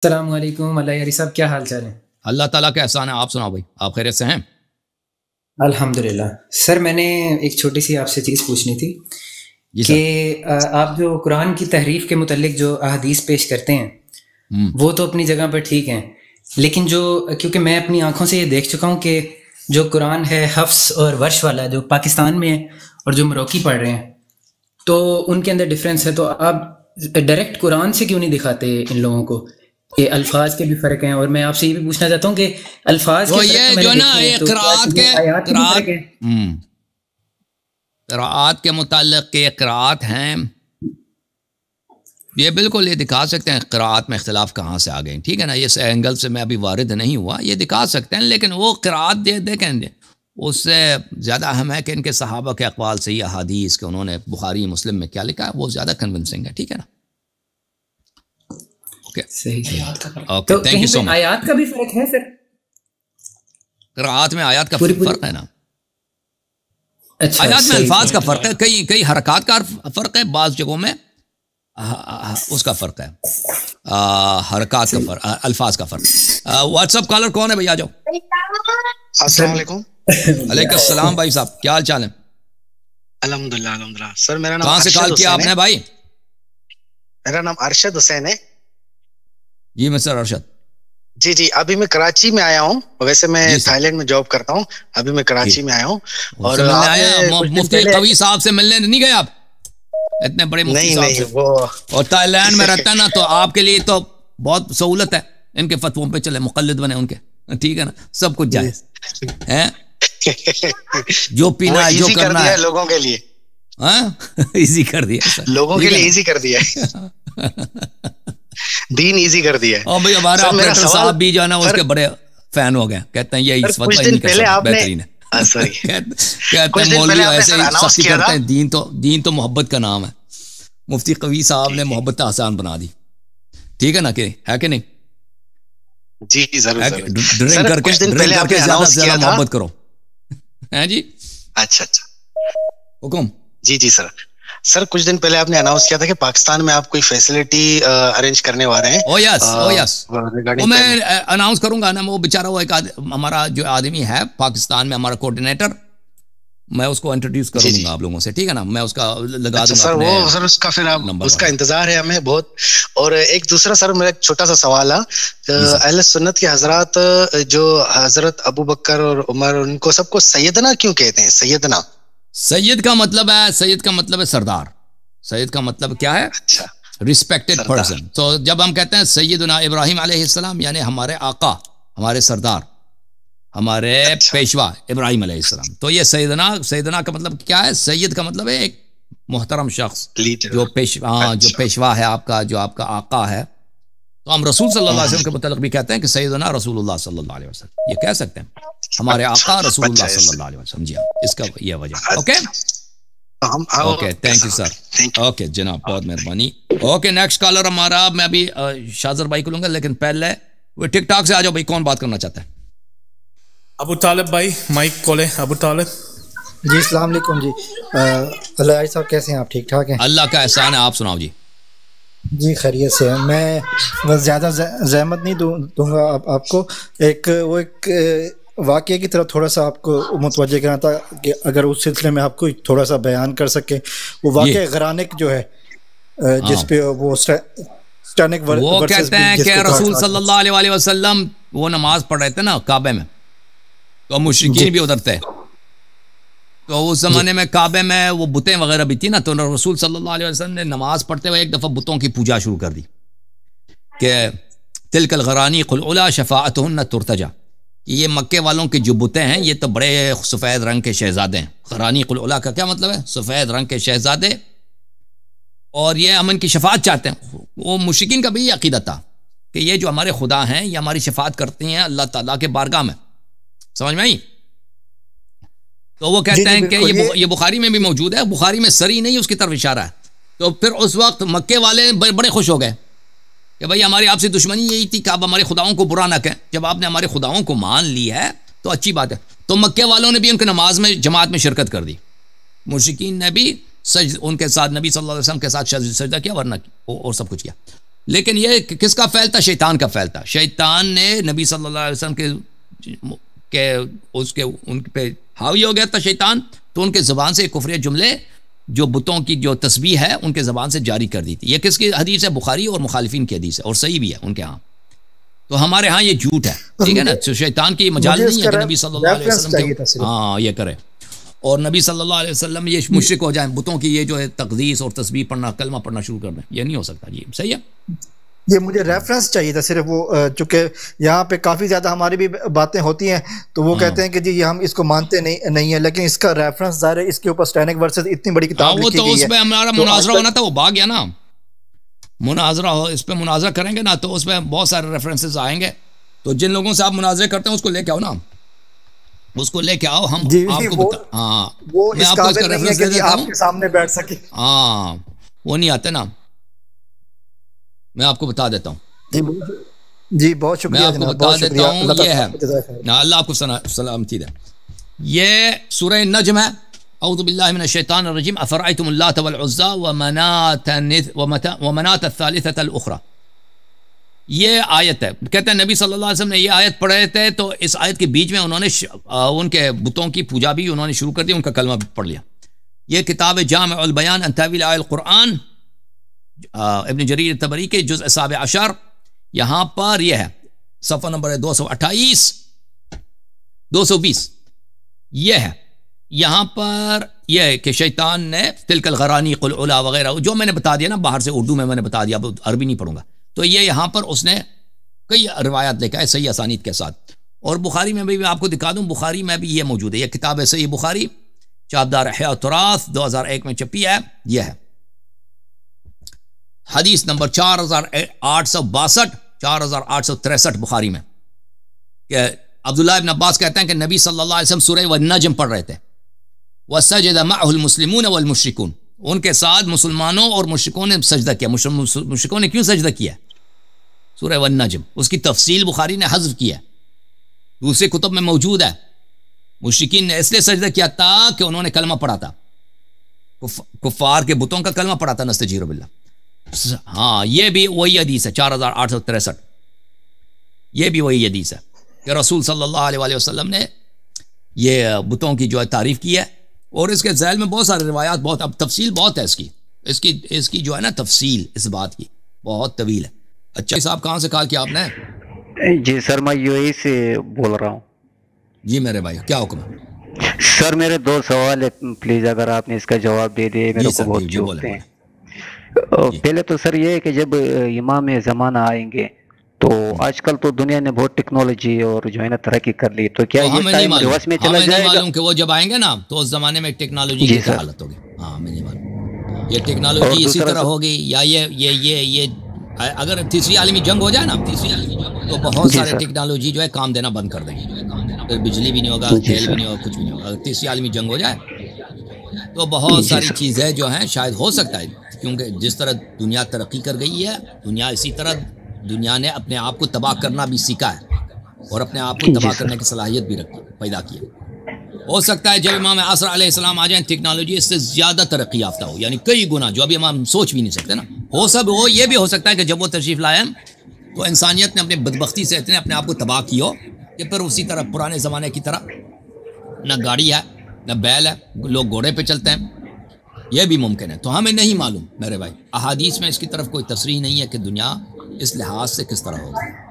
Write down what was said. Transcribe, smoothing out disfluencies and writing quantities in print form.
السلام علیکم اللہ یاری صاحب، کیا حال چال ہے؟ اللہ تعالیٰ کا احسان ہے. آپ سناؤ بھائی، آپ خیریت سے ہیں؟ الحمدللہ. سر میں نے ایک چھوٹی سی آپ سے چیز پوچھنی تھی جی کہ سر. آپ جو قرآن کی تحریف کے متعلق جو احادیث پیش کرتے ہیں وہ تو اپنی جگہ پر ٹھیک ہیں، لیکن جو کیونکہ میں اپنی آنکھوں سے یہ دیکھ چکا ہوں کہ جو قرآن ہے حفظ اور ورش والا جو پاکستان میں ہے اور جو مروکی پڑھ رہے ہیں تو ان کے اندر ڈفرینس ہے. تو آپ ڈائریکٹ قرآن سے کیوں نہیں دکھاتے ان لوگوں کو کہ الفاظ کے بھی فرق ہیں؟ اور میں آپ سے یہ بھی پوچھنا چاہتا ہوں کہ الفاظ وہ یہ جو نا قراءات کے متعلق کے قراءات ہیں، یہ بالکل یہ دکھا سکتے ہیں قراءات میں اختلاف کہاں سے آ گئے. ٹھیک ہے نا، اس اینگل سے میں ابھی وارد نہیں ہوا، یہ دکھا سکتے ہیں، لیکن وہ قراءات دیکھیں اس سے زیادہ اہم ہے کہ ان کے صحابہ کے اقوال سے یہ احادیث کہ انہوں نے بخاری مسلم میں کیا لکھا ہے وہ زیادہ کنونسنگ ہے. ٹھیک ہے نا. صحیح. اوکے، تھینک یو سو مچ. آیات کا بھی فرق ہے سر؟ قراءات میں آیات کا فرق ہے نا. اچھا، آیات میں الفاظ کا فرق ہے، کئی حرکات کا فرق ہے، بعض جگہوں میں اس کا فرق ہے، حرکات کا فرق، الفاظ کا فرق. واٹس ایپ کالر کون ہے بھائی؟ آ جاؤ. السلام علیکم. علیکم السلام بھائی صاحب، کیا حال چال ہے؟ الحمدللہ الحمدللہ. سر میرا نام کہاں سے کال کیا آپ نے بھائی؟ میرا نام ارشد حسین ہے. جی مسٹر ارشد. جی ابھی میں کراچی میں آیا ہوں، ویسے میں تھائی لینڈ میں جاب کرتا ہوں، ابھی میں کراچی میں آیا ہوں. اور مفتی قوی صاحب سے ملنے نہیں گئے آپ؟ اتنے بڑے مفتی صاحب سے. اور تھائی لینڈ میں رہتا ہے نا، تو آپ کے لیے تو بہت سہولت ہے، ان کے فتووں پہ چلے، مقلد بنے ان کے. ٹھیک ہے نا، سب کچھ جائز ہے، جو پینا ہے جو کرنا ہے لوگوں کے لیے ایزی کر دیا، لوگوں کے لیے ایزی کر دیا، دین ایزی کر دیا. اور بھائی ہمارے آپریٹر صاحب بھی جو ہے نا اس کے بڑے فین ہو گئے، کہتے ہیں یہ اس وقت بہترین ہے. کہتے ہیں مولوی ایسے ہی سختی کرتے ہیں، دین تو محبت کا نام ہے. مفتی قوی صاحب نے محبت آسان بنا دی. ٹھیک ہے نا، کہ ہے کہ نہیں؟ جی ضرور. ڈرنک کر کے زیادہ سے زیادہ محبت کرو. ہیں جی؟ اچھا حکم. جی سر کچھ دن پہلے آپ نے اناؤنس کیا تھا کہ پاکستان میں آپ کوئی فیسلٹی ارینج کرنے والے ہیں. او یس وہ میں اناؤنس کروں گا نا. وہ بیچارہ وہ ایک ہمارا جو آدمی ہے پاکستان میں، ہمارا کوآرڈینیٹر، میں اس کو انٹروڈیوس کروں گا آپ لوگوں سے. ٹھیک ہے نا، میں اس کا لگا دوں گا سر اس کا پھر اس کا انتظار ہے ہمیں بہت. اور ایک دوسرا سر میرا ایک چھوٹا سا سوال ہے، اہل سنت کے حضرات جو حضرت ابو بکر اور عمر، ان کو سب کو سیدنا کیوں کہتے ہیں؟ سیدنا، سید کا مطلب ہے سردار. سید کا مطلب کیا ہے؟ Respected person. تو جب ہم کہتے ہیں سیدنا ابراہیم علیہ السلام، یعنی ہمارے آقا، ہمارے سردار، ہمارے پیشوا ابراہیم علیہ السلام، تو یہ سیدنا کا مطلب کیا ہے؟ سید کا مطلب ہے ایک محترم شخص جو پیشوا ہے آپ کا، جو آپ کا آقا ہے. تو ہم رسول صلی اللہ علیہ وسلم کے متعلق بھی کہتے ہیں کہ سیدنا رسول اللہ صلی اللہ علیہ وسلم، یہ کہہ سکتے ہیں ہمارے آقا رسول اللہ صلی اللہ علیہ وسلم. جی ہاں، اس کا یہ وجہ. Okay thank you sir. Okay جناب، بہت مہربانی. اوکے نیکسٹ کالر ہمارا، میں ابھی شاذر بھائی کو لوں گا، لیکن پہلے وہ ٹک ٹاک سے آ جاؤ بھائی. کون بات کرنا چاہتا ہے؟ ابو طالب بھائی مائک کھولے. ابو طالب جی السلام علیکم. جی اللہ صاحب کیسے ہیں آپ؟ ٹھیک ٹھاک ہیں؟ اللہ کا احسان ہے، آپ سناؤ. جی خیریت سے. میں بس زیادہ زحمت نہیں دوں گا آپ کو. ایک واقعے کی طرف تھوڑا سا آپ کو متوجہ کرنا تھا کہ اگر اس سلسلے میں آپ کو تھوڑا سا بیان کر سکیں. وہ واقعہ غرانک جو ہے جس پہ وہ کہتے ہیں کہ رسول صلی اللہ علیہ وسلم وہ نماز پڑھ رہے تھے نا کعبے میں، تو مشرکین بھی ادھر تھے. تو اس زمانے میں کعبے میں وہ بتیں وغیرہ بھی تھی نا، تو رسول صلی اللہ علیہ وسلم نے نماز پڑھتے ہوئے ایک دفعہ بتوں کی پوجا شروع کر دی کہ تلک الغرانیق العلی شفاعتہن ترتجی. یہ مکے والوں کے جو بتیں ہیں یہ تو بڑے سفید رنگ کے شہزادے ہیں. غرانیق العلی کا کیا مطلب ہے؟ سفید رنگ کے شہزادے، اور یہ ہم ان کی شفاعت چاہتے ہیں. وہ مشرکین کا بھی یہ عقیدہ تھا کہ یہ جو ہمارے خدا ہیں یہ ہماری شفاعت کرتے ہیں اللہ تعالیٰ کے بارگاہ میں. سمجھ میں آئی؟ تو وہ کہتے ہیں کہ یہ بخاری میں بھی موجود ہے. بخاری میں سری نہیں، اس کی طرف اشارہ ہے. تو پھر اس وقت مکے والے بڑے خوش ہو گئے کہ بھائی ہماری آپ سے دشمنی یہی تھی کہ آپ ہمارے خداؤں کو برا نہ کہیں. جب آپ نے ہمارے خداؤں کو مان لی ہے تو اچھی بات ہے. تو مکے والوں نے بھی ان کی نماز میں جماعت میں شرکت کر دی. مشرکین نے بھی ان کے ساتھ نبی صلی اللہ علیہ وسلم کے ساتھ سجدہ کیا، ورنہ اور سب کچھ کیا. لیکن یہ کس کا فعل تھا؟ شیطان کا فعل تھا. شیطان نے نبی صلی اللہ علیہ وسلم کے ان پہ حاوی ہو گیا تھا شیطان, تو ان کے زبان سے کفری جملے جو بتوں کی جو تسبیح ہے ان کے زبان سے جاری کر دی تھی. یہ کس کی حدیث ہے؟ بخاری اور مخالفین کی حدیث ہے, اور صحیح بھی ہے ان کے ہاں. تو ہمارے ہاں یہ جھوٹ ہے, ٹھیک ہے نا. شیطان کی مجال نہیں ہے کہ نبی صلی اللہ علیہ وسلم ہاں یہ کرے, اور نبی صلی اللہ علیہ وسلم یہ مشرک ہو جائیں, بتوں کی یہ جو ہے تقدیس اور تسبیح پڑھنا, کلمہ پڑھنا شروع کر دیں, یہ نہیں ہو سکتا. جی صحیح ہے. یہ مجھے ریفرنس چاہیے تھا صرف, وہ چونکہ یہاں پہ کافی زیادہ ہماری بھی باتیں ہوتی ہیں تو وہ کہتے ہیں کہ جی ہم اس کو مانتے نہیں ہیں, لیکن اس کا ریفرنس ظاہر ہے اس کے اوپر اسٹینک ورسز اتنی بڑی کتاب لکھی گئی ہے. وہ تو اس پہ ہمارا مناظرہ ہونا تھا, وہ بھاگ گیا نا. مناظرہ ہو, اس پہ مناظرہ کریں گے نا تو اس پہ بہت سارے ریفرنسز آئیں گے. تو جن لوگوں سے آپ مناظرے کرتے ہیں اس کو لے کے آؤ نا, اس کو لے کے آؤ. ہم آپ کو ہاں وہ اس قابل نہیں ہے کہ آپ کے سامنے بیٹھ سکے. ہاں وہ نہیں آتے نا, میں آپ کو بتا دیتا ہوں. جی بہت شکریہ. میں آپ کو بتا دیتا ہوں, یہ ہے اللہ آپ کو سلامتی دے. یہ سورہ نجم ہے. اعوذ باللہ من الشیطان الرجیم. افرأیتم اللات والعزی ومناة الثالثة الاخرى. یہ آیت ہے. کہتے ہیں نبی صلی اللہ علیہ وسلم نے یہ آیت پڑھے تھے تو اس آیت کے بیچ میں انہوں نے ان کے بتوں کی پوجا بھی انہوں نے شروع کر دی, ان کا کلمہ بھی پڑھ لیا. یہ کتاب جامع البیان عن تاویل آیات القرآن ابن جریر طبری کے جزء 17, یہاں پر یہ ہے صفحہ نمبر 228 220. یہ ہے یہاں پر یہ ہے کہ شیطان نے تلک الغرانیق العلا وغیرہ جو میں نے بتا دیا نا باہر سے, اردو میں نے بتا دیا, اب عربی نہیں پڑھوں گا. تو یہ یہاں پر اس نے کئی روایات لے کے آئے صحیح اسانید کے ساتھ. اور بخاری میں بھی میں آپ کو دکھا دوں, بخاری میں بھی یہ موجود ہے. یہ کتاب ہے صحیح بخاری, چابدار احیاء التراث 2001 میں چھپی ہے. یہ ہے حدیث نمبر 4862 4863 بخاری میں, کہ عبداللہ ابن عباس کہتے ہیں کہ نبی صلی اللہ علیہ وسلم سورہ والنجم پڑھ رہے تھے. وَسَجَدَ مَعْهُ الْمُسْلِمُونَ وَالْمُشْرِكُونَ, ان کے ساتھ مسلمانوں اور مشرکوں نے سجدہ کیا. مشرکوں نے کیوں سجدہ کیا؟ سورہ والنجم, اس کی تفصیل بخاری نے حذف کی ہے, دوسرے کتب میں موجود ہے. مشرکین نے اس لیے سجدہ کیا تھا کہ انہوں نے کلمہ پڑھا تھا, کفار کے بتوں کا کلمہ پڑھا تھا, نستجیر باللہ. ہاں یہ بھی وہی حدیث ہے 4863, یہ بھی وہی حدیث ہے کہ رسول صلی اللہ علیہ وسلم نے یہ بتوں کی جو ہے تعریف کی ہے. اور اس کے ذیل میں بہت سارے روایات, بہت اب تفصیل بہت ہے اس کی جو ہے نا تفصیل اس بات کی بہت طویل ہے. اچھا صاحب کہاں سے کال کیا آپ نے؟ جی سر میں یو اے سے بول رہا ہوں. جی میرے بھائی کیا حکم ہے؟ سر میرے 2 سوال ہے, پلیز اگر آپ نے اس کا جواب دے دے, میرے کو بہت چوبتے ہیں. پہلے تو سر یہ ہے کہ جب امام زمانہ آئیں گے تو آج کل تو دنیا نے بہت ٹیکنالوجی اور جو ہے نا ترقی کر لی, تو کیا یہ ٹائم ریورس میں چلا جائے گا؟ معلوم کہ وہ جب آئیں گے نا تو اس زمانے میں ٹیکنالوجی کی کیا حالت ہوگی. ہاں ہمیں نہیں معلوم یہ ٹیکنالوجی اسی طرح ہوگی یا یہ اگر تیسری عالمی جنگ ہو جائے نا, تو بہت سارے ٹیکنالوجی جو ہے کام دینا بند کر دیں گے, پھر بجلی بھی نہیں ہوگا, تیل بھی نہیں ہوگا, کچھ بھی نہیں ہوگا. اگر تیسری عالمی جنگ ہو جائے تو بہت ساری چیزیں جو ہیں شاید ہو سکتا ہے, کیونکہ جس طرح دنیا ترقی کر گئی ہے, دنیا اسی طرح دنیا نے اپنے آپ کو تباہ کرنا بھی سیکھا ہے اور اپنے آپ کو تباہ کرنے کی صلاحیت بھی پیدا کی ہے. ہو سکتا ہے جب امام عصر علیہ السلام آ جائیں ٹیکنالوجی اس سے زیادہ ترقی یافتہ ہو, یعنی کئی گنا, جو ابھی ہم سوچ بھی نہیں سکتے نا. یہ بھی ہو سکتا ہے کہ جب وہ تشریف لائیں تو انسانیت نے اپنے بدبختی سے اتنے اپنے آپ کو تباہ کی ہو کہ پھر اسی طرح پرانے زمانے کی طرح نہ گاڑی ہے نہ بیل ہے, لوگ گھوڑے پہ چلتے ہیں. یہ بھی ممکن ہے. تو ہمیں نہیں معلوم میرے بھائی, احادیث میں اس کی طرف کوئی تصریح نہیں ہے کہ دنیا اس لحاظ سے کس طرح ہوگی.